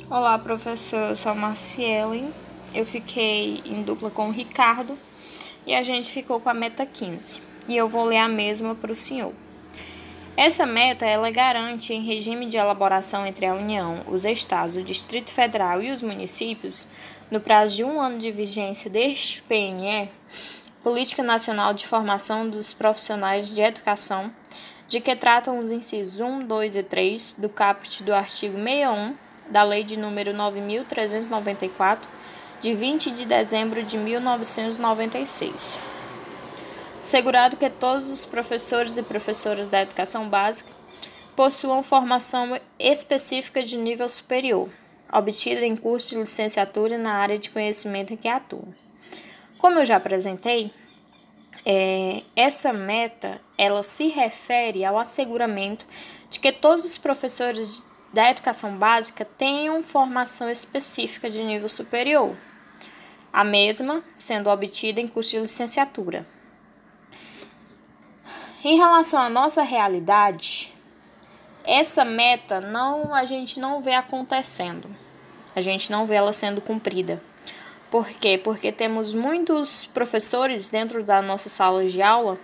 Olá, professor. Eu sou a Marciele. Eu fiquei em dupla com o Ricardo e a gente ficou com a meta 15. E eu vou ler a mesma para o senhor. Essa meta, ela garante, em regime de elaboração entre a União, os Estados, o Distrito Federal e os municípios, no prazo de 1 ano de vigência deste PNE, Política Nacional de Formação dos Profissionais de Educação, de que tratam os incisos 1, 2 e 3 do caput do artigo 61 da Lei de número 9.394, de 20 de dezembro de 1996. Assegurado que todos os professores e professoras da educação básica possuam formação específica de nível superior, obtida em curso de licenciatura na área de conhecimento em que atuam. Como eu já apresentei, essa meta ela se refere ao asseguramento de que todos os professores da educação básica tenham formação específica de nível superior, a mesma sendo obtida em curso de licenciatura. Em relação à nossa realidade, essa meta a gente não vê acontecendo, a gente não vê ela sendo cumprida. Por quê? Porque temos muitos professores dentro da nossa sala de aula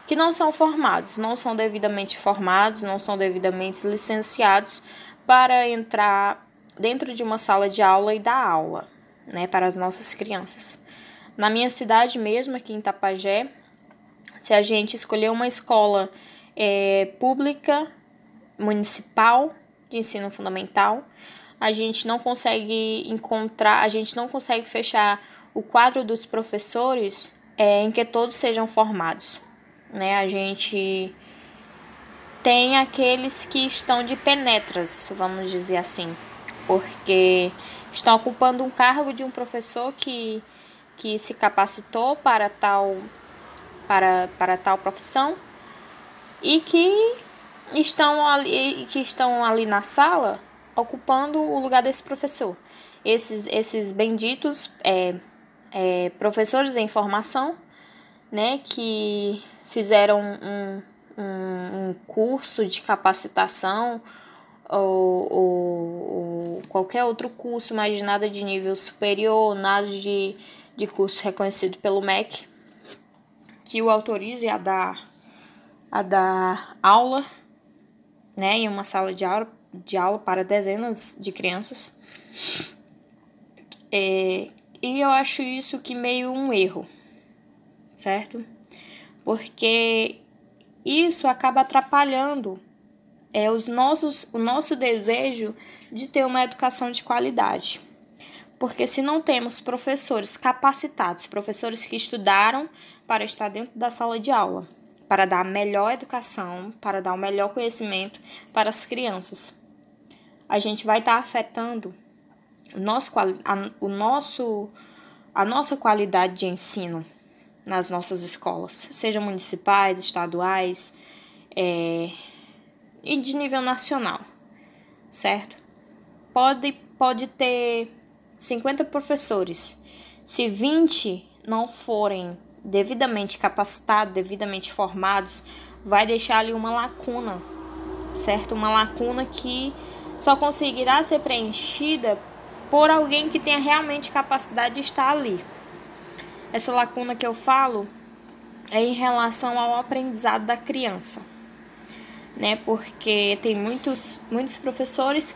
que não são formados, não são devidamente formados, não são devidamente licenciados para entrar dentro de uma sala de aula e dar aula, para as nossas crianças. Na minha cidade mesmo, aqui em Itapajé, se a gente escolher uma escola pública, municipal, de ensino fundamental, a gente não consegue fechar o quadro dos professores em que todos sejam formados. A gente tem aqueles que estão de penetras, vamos dizer assim, porque estão ocupando um cargo de um professor que se capacitou para tal profissão e que estão ali na sala ocupando o lugar desse professor. Esses benditos professores em formação, que fizeram um curso de capacitação ou qualquer outro curso, mas nada de nível superior, nada de curso reconhecido pelo MEC, que o autorize a dar aula, em uma sala de aula para dezenas de crianças. E eu acho isso que meio um erro, certo? Porque isso acaba atrapalhando o nosso desejo de ter uma educação de qualidade. Porque se não temos professores capacitados, professores que estudaram para estar dentro da sala de aula, para dar a melhor educação, para dar o melhor conhecimento para as crianças, a gente vai estar afetando a nossa qualidade de ensino nas nossas escolas, sejam municipais, estaduais e de nível nacional, certo? Pode ter 50 professores, se 20 não forem devidamente capacitados, devidamente formados, vai deixar ali uma lacuna, certo? Uma lacuna que só conseguirá ser preenchida por alguém que tenha realmente capacidade de estar ali. Essa lacuna que eu falo é em relação ao aprendizado da criança, Porque tem muitos professores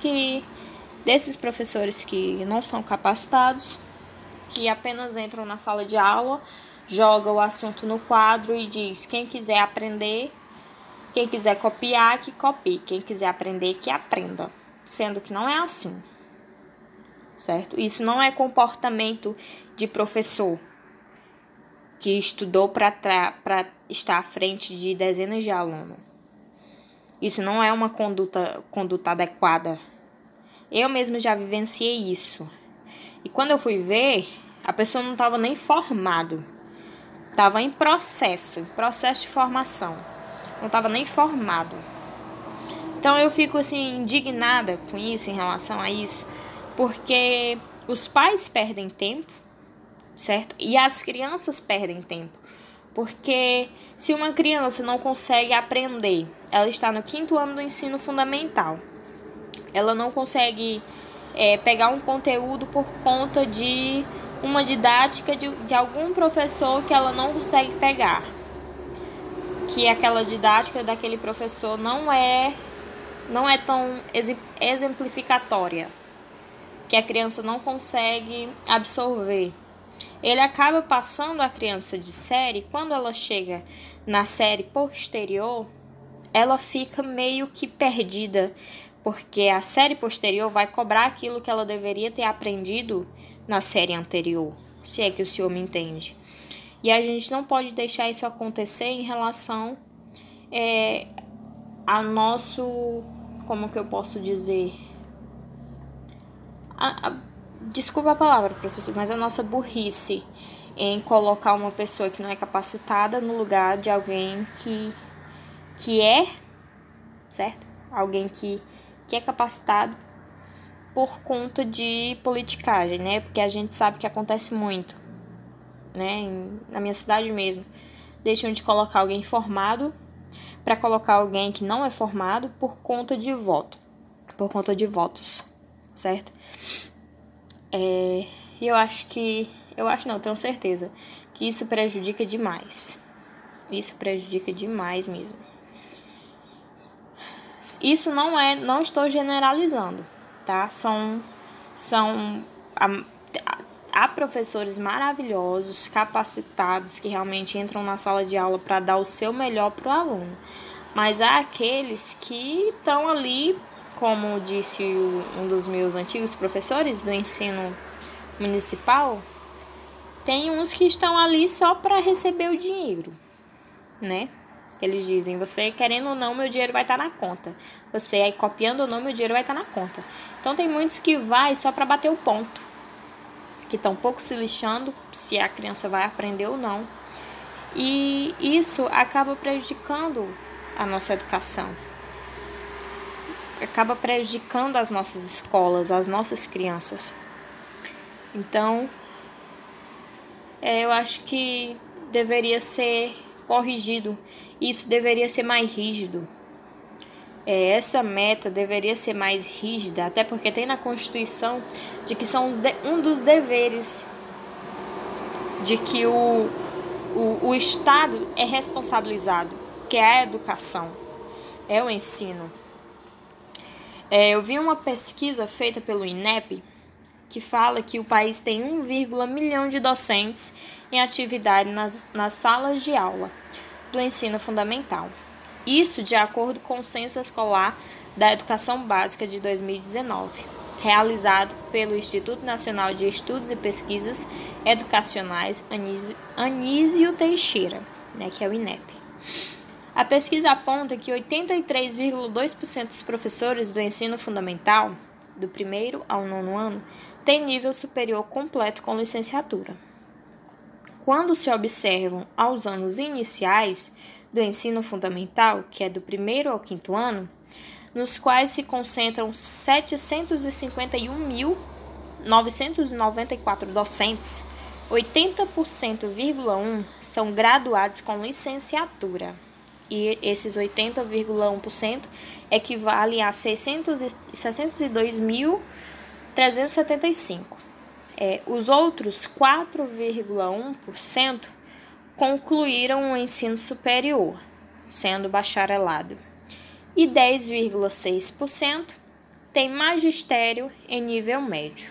desses professores que não são capacitados, que apenas entram na sala de aula, joga o assunto no quadro e diz: quem quiser aprender, quem quiser copiar, que copie, quem quiser aprender, que aprenda. Sendo que não é assim, certo? Isso não é comportamento de professor que estudou para estar à frente de dezenas de alunos. Isso não é uma conduta adequada. Eu mesma já vivenciei isso. E quando eu fui ver, a pessoa não estava nem formado. Estava em processo de formação. Não estava nem formado. Então eu fico indignada com isso, em relação a isso, porque os pais perdem tempo, certo? E as crianças perdem tempo. Porque se uma criança não consegue aprender, ela está no 5º ano do ensino fundamental, ela não consegue pegar um conteúdo por conta de uma didática de algum professor que ela não consegue pegar. Que aquela didática daquele professor não é tão exemplificatória, que a criança não consegue absorver. Ele acaba passando a criança de série. Quando ela chega na série posterior, ela fica meio que perdida, porque a série posterior vai cobrar aquilo que ela deveria ter aprendido na série anterior, se é que o senhor me entende. E a gente não pode deixar isso acontecer em relação a nosso, como que eu posso dizer, desculpa a palavra, professor, mas a nossa burrice em colocar uma pessoa que não é capacitada no lugar de alguém que é, certo? Alguém que é capacitado por conta de politicagem, né? Porque a gente sabe que acontece muito, né? Na minha cidade mesmo, deixam de colocar alguém formado para colocar alguém que não é formado por conta de votos, certo? Tenho certeza que isso prejudica demais. Isso prejudica demais mesmo. Isso não estou generalizando, tá? Há professores maravilhosos, capacitados, que realmente entram na sala de aula para dar o seu melhor para o aluno. Mas há aqueles que estão ali, como disse um dos meus antigos professores do ensino municipal, tem uns que estão ali só para receber o dinheiro, né? Eles dizem, você querendo ou não, meu dinheiro vai estar na conta. Você aí copiando ou não, meu dinheiro vai estar na conta. Então tem muitos que vai só para bater o ponto, que estão um pouco se lixando se a criança vai aprender ou não. E isso acaba prejudicando a nossa educação. Acaba prejudicando as nossas escolas, as nossas crianças. Então, eu acho que deveria ser corrigido. Isso deveria ser mais rígido. Essa meta deveria ser mais rígida, até porque tem na Constituição de que são um dos deveres de que o Estado é responsabilizado, que é a educação, é o ensino. Eu vi uma pesquisa feita pelo INEP que fala que o país tem 1,1 milhão de docentes em atividade nas salas de aula do ensino fundamental. Isso de acordo com o Censo Escolar da Educação Básica de 2019, realizado pelo Instituto Nacional de Estudos e Pesquisas Educacionais Anísio Teixeira, que é o INEP. A pesquisa aponta que 83,2% dos professores do ensino fundamental, do 1º ao 9º ano, têm nível superior completo com licenciatura. Quando se observam aos anos iniciais do ensino fundamental, que é do 1º ao 5º ano, nos quais se concentram 751.994 docentes, 80,1% são graduados com licenciatura. E esses 80,1% equivale a 662.375. Os outros 4,1% concluíram o ensino superior, sendo bacharelado. E 10,6% tem magistério em nível médio.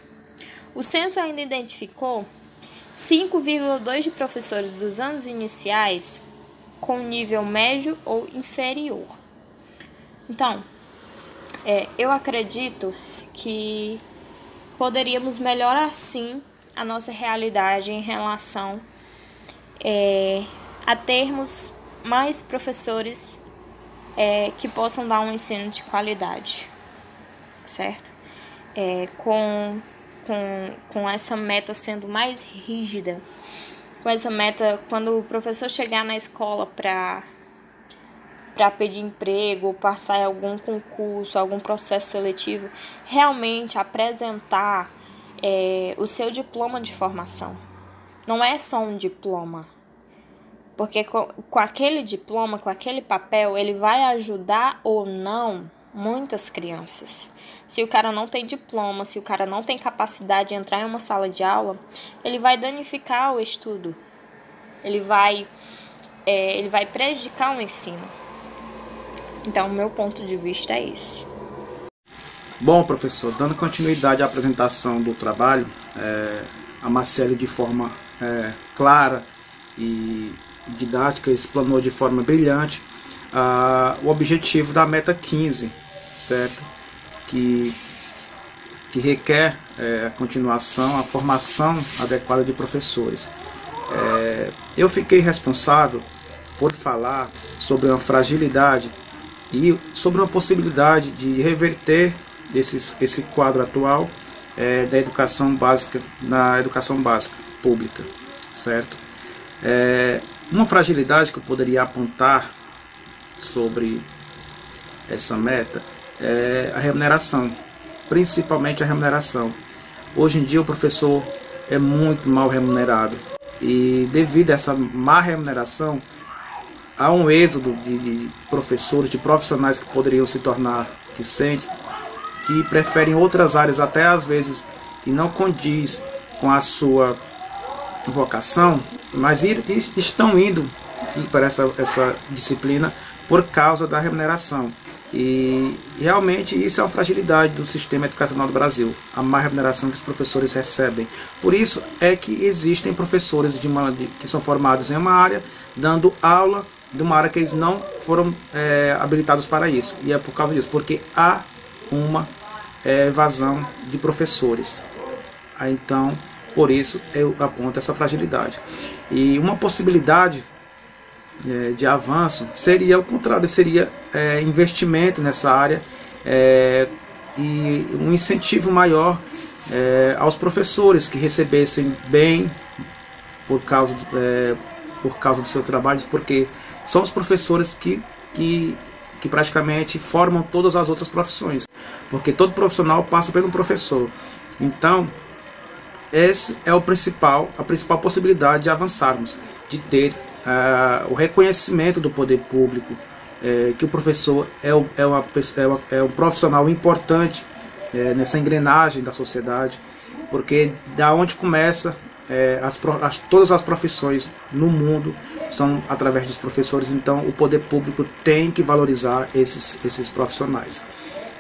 O censo ainda identificou 5,2% de professores dos anos iniciais com nível médio ou inferior. Então, eu acredito que poderíamos melhorar sim a nossa realidade em relação a termos mais professores que possam dar um ensino de qualidade, certo? Com essa meta sendo mais rígida, com essa meta, quando o professor chegar na escola para pedir emprego, ou passar em algum concurso, algum processo seletivo, realmente apresentar o seu diploma de formação. Não é só um diploma, porque com aquele diploma, com aquele papel, ele vai ajudar ou não muitas crianças. Se o cara não tem diploma, se o cara não tem capacidade de entrar em uma sala de aula, ele vai danificar o estudo. Ele vai prejudicar o ensino. Então, o meu ponto de vista é esse. Bom, professor, dando continuidade à apresentação do trabalho, a Marcele, de forma clara e didática, explanou de forma brilhante o objetivo da Meta 15, certo? Que requer a continuação, a formação adequada de professores. Eu fiquei responsável por falar sobre uma fragilidade e sobre uma possibilidade de reverter esse quadro atual da educação básica, na educação básica pública, certo? Uma fragilidade que eu poderia apontar sobre essa meta é a remuneração, principalmente a remuneração. Hoje em dia o professor é muito mal remunerado e devido a essa má remuneração há um êxodo de professores, de profissionais que poderiam se tornar discentes, que preferem outras áreas, até às vezes que não condiz com a sua vocação, mas estão indo para essa disciplina por causa da remuneração. E realmente isso é uma fragilidade do sistema educacional do Brasil, a má remuneração que os professores recebem. Por isso é que existem professores que são formados em uma área, dando aula de uma área que eles não foram habilitados para isso. E é por causa disso, porque há uma evasão de professores. Então, por isso eu aponto essa fragilidade. E uma possibilidade de avanço seria o contrário, seria investimento nessa área e um incentivo maior aos professores que recebessem bem por causa do seu trabalho, porque são os professores que praticamente formam todas as outras profissões, porque todo profissional passa pelo professor. Então, esse é a principal possibilidade de avançarmos, de ter o reconhecimento do poder público, que o professor é um profissional importante nessa engrenagem da sociedade, porque da onde começa todas as profissões no mundo são através dos professores. Então o poder público tem que valorizar esses profissionais,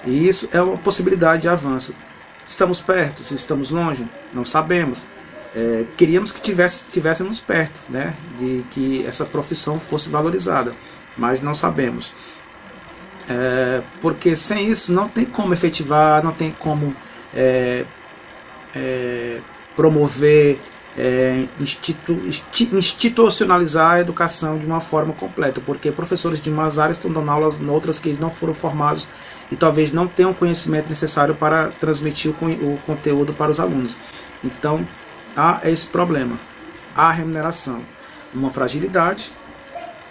e isso é uma possibilidade de avanço. Estamos perto, se estamos longe, não sabemos. Queríamos que estivéssemos perto, né, de que essa profissão fosse valorizada, mas não sabemos, porque sem isso não tem como efetivar, não tem como promover, institucionalizar a educação de uma forma completa, porque professores de umas áreas estão dando aulas em outras que não foram formados e talvez não tenham o conhecimento necessário para transmitir o conteúdo para os alunos. Então há esse problema, a remuneração, uma fragilidade,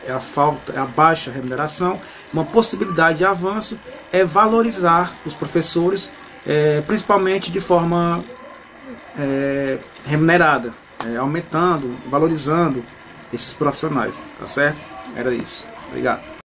a baixa remuneração. Uma possibilidade de avanço é valorizar os professores, principalmente de forma remunerada, aumentando, valorizando esses profissionais, tá certo? Era isso. Obrigado.